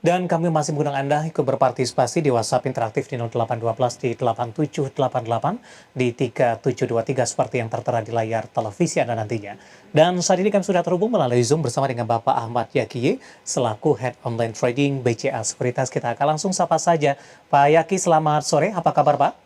Dan kami masih mengundang Anda ikut berpartisipasi di WhatsApp interaktif di 0812 di 8788 di 3723 seperti yang tertera di layar televisi Anda nantinya. Dan saat ini kami sudah terhubung melalui Zoom bersama dengan Bapak Ahmad Yakiye selaku Head Online Trading BCA Sekuritas. Kita akan langsung sapa saja. Pak Yaki, selamat sore. Apa kabar, Pak?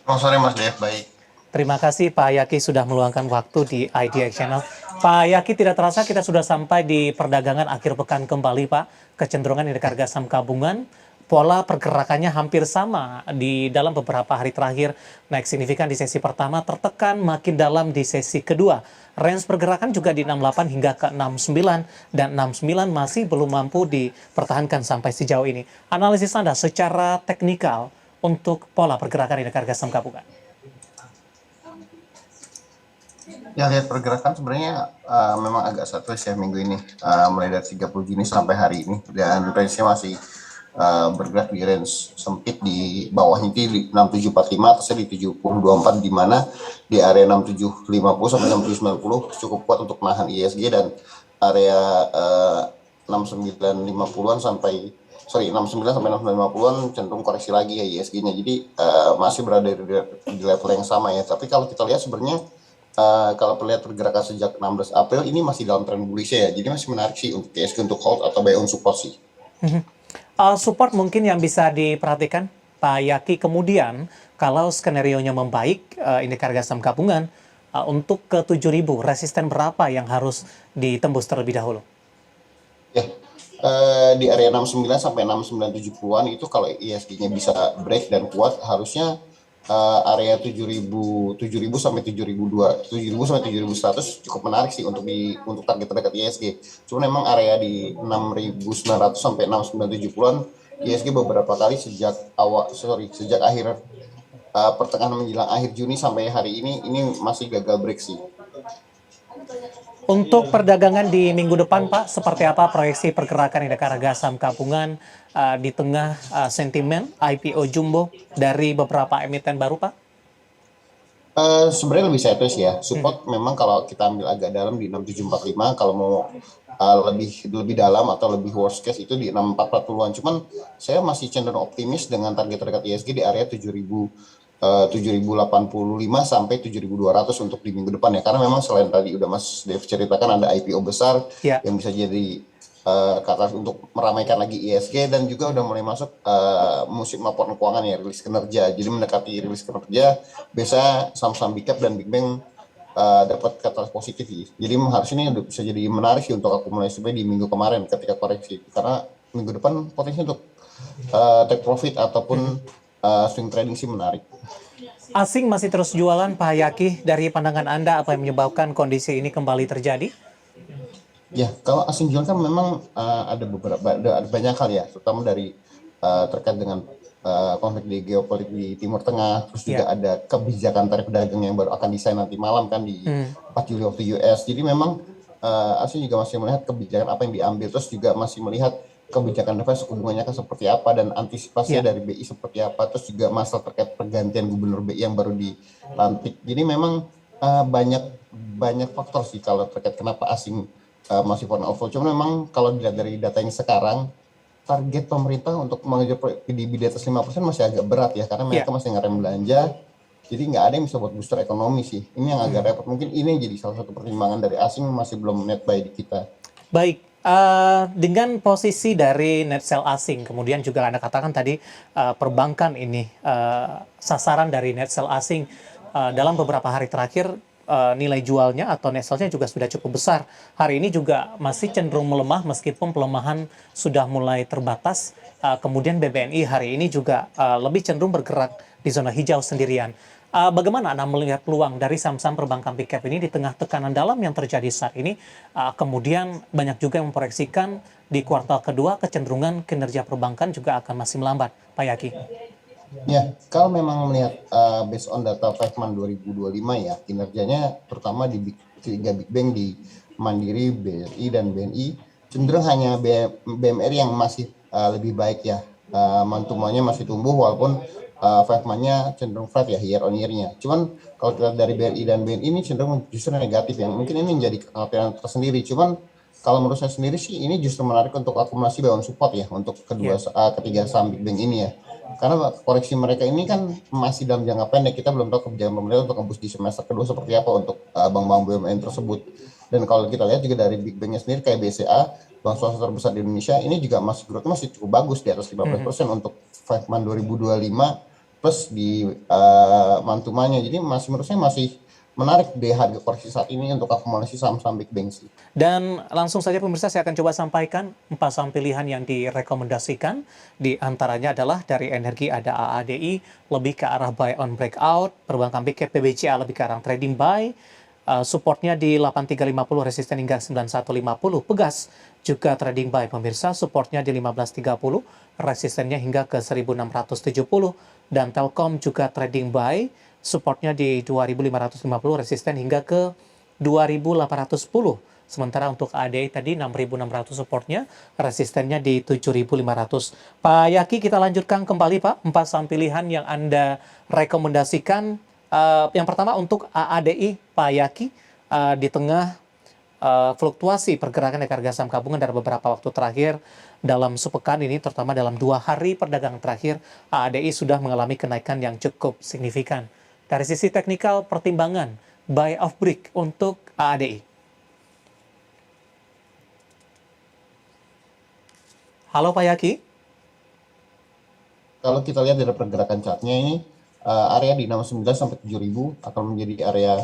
Selamat sore Mas Dev, baik. Terima kasih Pak Yaki sudah meluangkan waktu di IDX Channel. Pak Yaki, tidak terasa kita sudah sampai di perdagangan akhir pekan kembali, Pak. Kecenderungan indeks harga saham gabungan, pola pergerakannya hampir sama di dalam beberapa hari terakhir. Naik signifikan di sesi pertama, tertekan makin dalam di sesi kedua. Range pergerakan juga di 68 hingga ke 69, dan 69 masih belum mampu dipertahankan sampai sejauh ini. Analisis Anda secara teknikal untuk pola pergerakan indeks harga saham gabungan. Ya, lihat pergerakan sebenarnya memang agak sideways ya minggu ini, mulai dari 30 Juni sampai hari ini, dan range-nya masih bergerak di range sempit di bawahnya di 6745, atasnya di 7024, di mana di area 6750 sampai 6790 cukup kuat untuk menahan ISG, dan area 6950-an sampai 69 sampai 6950-an cenderung koreksi lagi ya ISG-nya. Jadi masih berada di level yang sama ya. Tapi kalau kita lihat sebenarnya kalau terlihat pergerakan sejak 16 April ini masih dalam tren bullish ya, jadi masih menarik sih untuk ISG untuk hold atau buy on support sih. Support mungkin yang bisa diperhatikan Pak Yaki, kemudian kalau skenario-nya membaik, indeks harga saham gabungan untuk ke 7.000, resisten berapa yang harus ditembus terlebih dahulu? Ya, di area 69 sampai 6970-an itu kalau ISG-nya bisa break dan kuat, harusnya area 7.000 sampai 7.000 sampai 7.100 cukup menarik sih untuk target terdekat ISG. Cuma memang area di 6.900 sampai 6.970-an ISG beberapa kali sejak akhir pertengahan menjelang akhir Juni sampai hari ini masih gagal break sih. Untuk perdagangan di minggu depan, Pak, seperti apa proyeksi pergerakan indeks harga saham gabungan di tengah sentimen IPO jumbo dari beberapa emiten baru, Pak? Sebenarnya lebih sideways ya. Support memang kalau kita ambil agak dalam di 6745, kalau mau lebih dalam atau lebih worst case itu di 6440-an. Cuman saya masih cenderung optimis dengan target terdekat ISG di area 7.085 sampai 7.200 untuk di minggu depan ya. Karena memang selain tadi udah Mas Dev ceritakan ada IPO besar Ya. yang bisa jadi katalis untuk meramaikan lagi ISG, dan juga udah mulai masuk musim laporan keuangan ya, rilis kinerja. Jadi mendekati rilis kinerja, biasa saham-saham big cap dan big bank dapat katalis positif ya. Jadi harusnya ini bisa jadi menarik sih untuk akumulasi di minggu kemarin ketika koreksi. Karena minggu depan potensi untuk take profit ataupun swing trading sih menarik. Asing masih terus jualan, Pak Yaki. Dari pandangan Anda, apa yang menyebabkan kondisi ini kembali terjadi? Ya, kalau asing jual kan memang ada banyak hal ya, terutama dari terkait dengan konflik di geopolitik di Timur Tengah, terus juga ada kebijakan tarif dagang yang baru akan desain nanti malam kan di 4 Juli waktu US. Jadi memang asing juga masih melihat kebijakan apa yang diambil, terus juga masih melihat kebijakan The Fed suku bunganya kan seperti apa dan antisipasinya dari BI seperti apa, terus juga masalah terkait pergantian gubernur BI yang baru dilantik. Jadi memang banyak faktor sih kalau terkait kenapa asing masih foreign outflow. Cuma memang kalau dilihat dari data yang sekarang, target pemerintah untuk mengejar PDB di atas 5% masih agak berat ya, karena mereka masih ngerem belanja. Jadi nggak ada yang bisa buat booster ekonomi sih. Ini yang agak repot. Mungkin ini jadi salah satu pertimbangan dari asing masih belum net buy di kita. Baik, dengan posisi dari net sell asing, kemudian juga Anda katakan tadi perbankan ini sasaran dari net sell asing dalam beberapa hari terakhir nilai jualnya atau net sell-nya juga sudah cukup besar. Hari ini juga masih cenderung melemah meskipun pelemahan sudah mulai terbatas. Kemudian BBNI hari ini juga lebih cenderung bergerak di zona hijau sendirian. Bagaimana Anda melihat peluang dari saham-saham perbankan big cap ini di tengah tekanan dalam yang terjadi saat ini? Kemudian banyak juga yang memproyeksikan di kuartal kedua kecenderungan kinerja perbankan juga akan masih melambat, Pak Yaki. Ya, kalau memang melihat based on data 5 month 2025 ya, kinerjanya terutama di tiga big bank di Mandiri, BRI, dan BNI cenderung hanya BMRI yang masih lebih baik ya. Mantumannya masih tumbuh walaupun 5 month-nya cenderung flat ya year on year-nya. Cuman kalau kita dari BRI dan BNI ini cenderung justru negatif, yang mungkin ini menjadi kekhawatiran tersendiri. Cuman Kalau menurut saya sendiri sih ini justru menarik untuk akumulasi buy on support ya untuk Ya. ketiga saham big bank ini ya. Karena koreksi mereka ini kan masih dalam jangka pendek, kita belum tahu kebijakan pemerintah untuk ngebus di semester kedua seperti apa untuk bank-bank BUMN tersebut. Dan kalau kita lihat juga dari big banknya sendiri kayak BCA, bank swasta terbesar di Indonesia, ini juga masih growth masih cukup bagus di atas 15% untuk 5 month 2025 plus di mantumanya. Jadi masih menurut saya masih menarik di harga koreksi saat ini untuk akumulasi saham-saham big bank sih. Dan langsung saja pemirsa saya akan coba sampaikan 4 saham pilihan yang direkomendasikan. Di antaranya adalah dari energi ada AADI, lebih ke arah buy on breakout, perbankan big cap PBCA lebih ke arah trading buy, supportnya di 8350, resisten hingga 9150, Pegas juga trading buy pemirsa, supportnya di 1530, resistennya hingga ke 1670, dan Telkom juga trading buy, supportnya di 2550, resisten hingga ke 2810. Sementara untuk ADI tadi 6.600 supportnya, resistennya di 7.500. Pak Yaki, kita lanjutkan kembali Pak, 4 saham pilihan yang Anda rekomendasikan. Yang pertama untuk AADI, Pak Yaki, di tengah fluktuasi pergerakan harga saham gabungan dari beberapa waktu terakhir dalam sepekan ini, terutama dalam 2 hari perdagangan terakhir, AADI sudah mengalami kenaikan yang cukup signifikan. Dari sisi teknikal, pertimbangan buy off break untuk AADI. Halo Pak Yaki. Kalau kita lihat dari pergerakan chartnya ini, area di 69 sampai 7000 akan menjadi area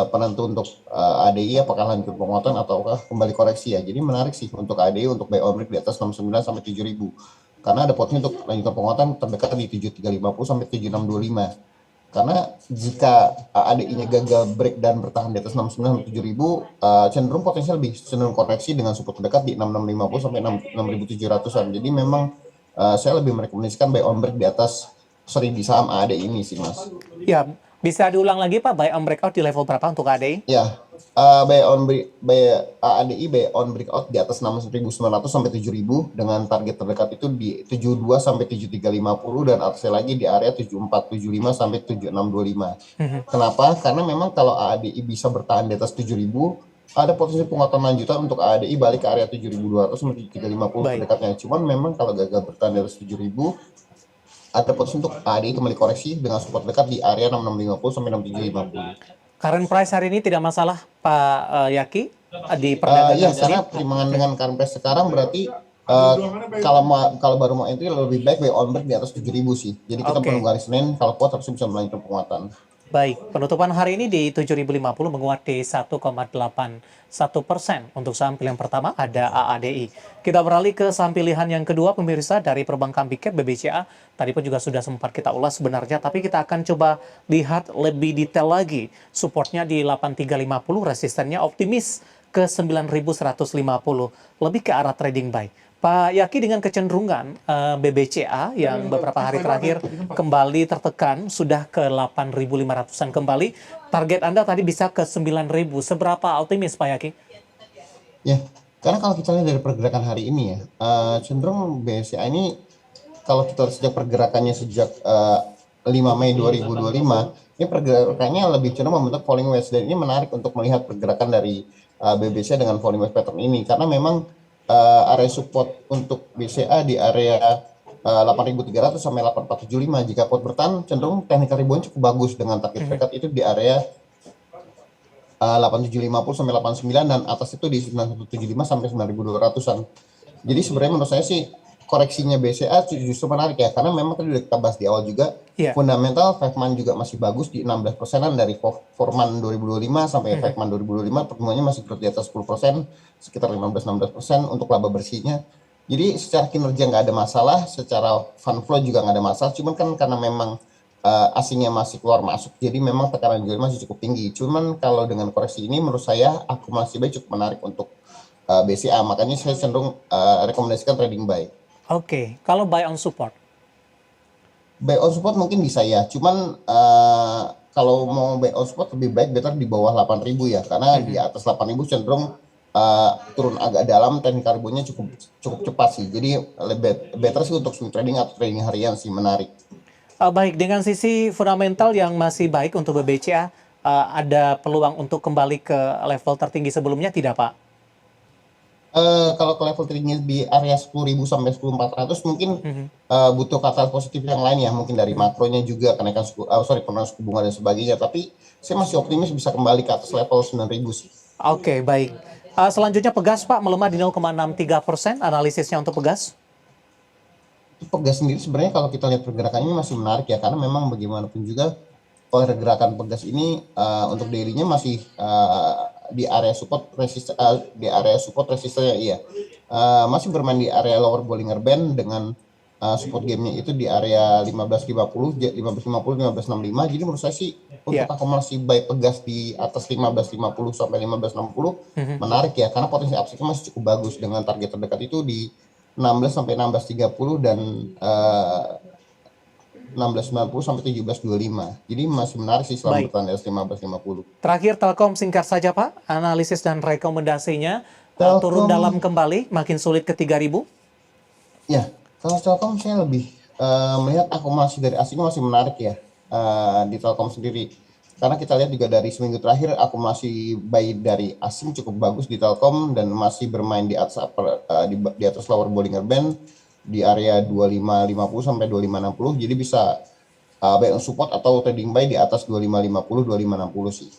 penentu untuk ADI apakah lanjut penguatan ataukah kembali koreksi ya. Jadi menarik sih untuk ADI untuk buy on break di atas 69 sampai 7000. Karena ada potensi untuk lanjutan penguatan terdekat di 7350 sampai 7625. Karena jika ADI-nya gagal break dan bertahan di atas 69 sampai 7000, cenderung potensial lebih cenderung koreksi dengan support terdekat di 6650 sampai 6700-an. Jadi memang saya lebih merekomendasikan buy on break di atas di saham ADI ini sih Mas. Ya, bisa diulang lagi Pak, buy on breakout di level berapa untuk ADI? Ya, ADI buy on breakout di atas 6.900 sampai 7.000 dengan target terdekat itu di 72 sampai 7350 dan atasnya lagi di area 7475 sampai 7625. Kenapa? Karena memang kalau ADI bisa bertahan di atas 7.000, ada potensi penguatan lanjutan untuk ADI balik ke area 7.200 sampai 7350 Baik. terdekatnya. Cuman memang kalau gagal bertahan di atas 7.000, ada potensi untuk ADI kembali koreksi dengan support dekat di area 6650 sampai 6750. Current price hari ini tidak masalah Pak Yaki di perdagangan Ya, Senin. karena pertimbangan dengan current price sekarang berarti kalau baru mau entry lebih baik buy on break di atas 7.000 sih. Jadi kita Oke. menunggu hari Senin, kalau kuat harusnya bisa melanjutkan penguatan. Baik, penutupan hari ini di 7.050 menguat di 1,81% untuk saham pilihan pertama ada AADI. Kita beralih ke saham pilihan yang kedua pemirsa dari perbankan Big Cap BBCA. Tadi pun juga sudah sempat kita ulas sebenarnya, tapi kita akan coba lihat lebih detail lagi. Supportnya di 8350, resistennya optimis ke 9.150, lebih ke arah trading buy. Pak Yaki, dengan kecenderungan BBCA yang beberapa hari terakhir kembali tertekan, sudah ke 8.500-an kembali, target Anda tadi bisa ke 9.000. Seberapa optimis Pak Yaki? Ya, karena kalau kita lihat dari pergerakan hari ini ya, cenderung BCA ini kalau kita lihat sejak pergerakannya sejak 5 Mei 2025, ini pergerakannya lebih cenderung membentuk falling wedge, dan ini menarik untuk melihat pergerakan dari BCA dengan falling wedge pattern ini, karena memang area support untuk BCA di area 8.300 sampai 8.475. Jika kuat bertahan, cenderung teknikal rebound cukup bagus dengan target terdekat itu di area 8750 sampai 89 dan atas itu di 9175 sampai 9200-an. Jadi sebenarnya menurut saya sih koreksinya BCA justru menarik ya, karena memang tadi udah kita bahas di awal juga, fundamental 5 month juga masih bagus di 16%-an dari 4 month 2025 sampai 5 month 2025, pertumbuhannya masih terus di atas 10%, sekitar 15-16% untuk laba bersihnya. Jadi secara kinerja nggak ada masalah, secara fund flow juga nggak ada masalah, cuman kan karena memang asingnya masih keluar masuk, jadi memang tekanan jual masih cukup tinggi. Cuman kalau dengan koreksi ini menurut saya akumulasi buy cukup menarik untuk BCA, makanya saya cenderung rekomendasikan trading buy. Oke, kalau buy on support? Buy on support mungkin bisa ya, cuman kalau mau buy on support lebih baik better di bawah 8.000 ya, karena di atas 8.000 cenderung turun agak dalam, teknikal reboundnya cukup cepat sih. Jadi lebih better sih untuk swing trading atau trading harian sih, menarik. Baik, dengan sisi fundamental yang masih baik untuk BBCA, ada peluang untuk kembali ke level tertinggi sebelumnya tidak Pak? Kalau ke level tradingnya di area 10.000 sampai 10.400 mungkin butuh kata positif yang lain ya, mungkin dari makronya juga kenaikan penurunan suku bunga dan sebagainya, tapi saya masih optimis bisa kembali ke atas level 9.000 sih. Oke, baik. Selanjutnya Pegas Pak melemah di 0,63%. Analisisnya untuk Pegas? Pegas sendiri sebenarnya kalau kita lihat pergerakannya masih menarik ya, karena memang bagaimanapun juga pergerakan Pegas ini untuk daily-nya masih di area support resistnya iya. Masih bermain di area lower Bollinger Band dengan support game-nya itu di area 15.50, 15.50, 15.65. Jadi menurut saya sih untuk akumulasi buy Pegas di atas 15.50 sampai 15.60 menarik ya, karena potensi upside masih cukup bagus dengan target terdekat itu di 16 sampai 16.30 dan 16.90 sampai 17.25. Jadi masih menarik sih selama Baik. bertahan di atas 15.50. Terakhir Telkom singkat saja Pak, analisis dan rekomendasinya. Turun Telkom, dalam kembali, makin sulit ke 3.000. ya kalau Telkom saya lebih melihat akumulasi dari asing masih menarik ya di Telkom sendiri. Karena kita lihat juga dari seminggu terakhir akumulasi buy dari asing cukup bagus di Telkom dan masih bermain di atas di atas lower Bollinger Band di area 25.50 sampai 25.60. Jadi bisa buy on support atau trading buy di atas 25.50, 25.60 sih.